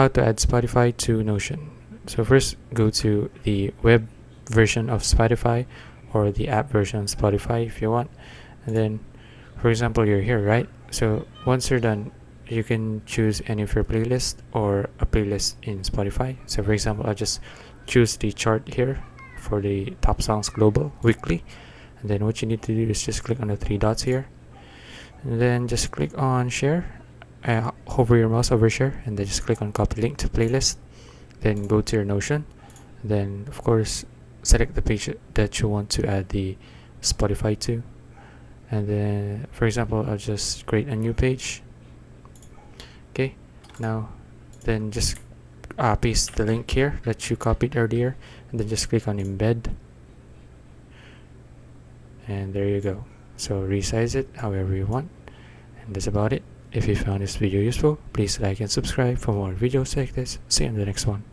how to add Spotify to Notion. So first, go to the web version of Spotify or the app version of Spotify if you want. And then, for example, you're here, right? So once you're done, you can choose any of your playlists or a playlist in Spotify. So for example, I'll just choose the chart here for the top songs global weekly. And then what you need to do is just click on the three dots here. And then just click on share. Hover your mouse over share and then just click on copy link to playlist. Then go to your Notion. Then of course select the page that you want to add the Spotify to. And then for example, I'll just create a new page. Okay, now then just paste the link here that you copied earlier, and then just click on embed, and there you go. So resize it however you want, and that's about it. If you found this video useful, please like and subscribe for more videos like this. See you in the next one.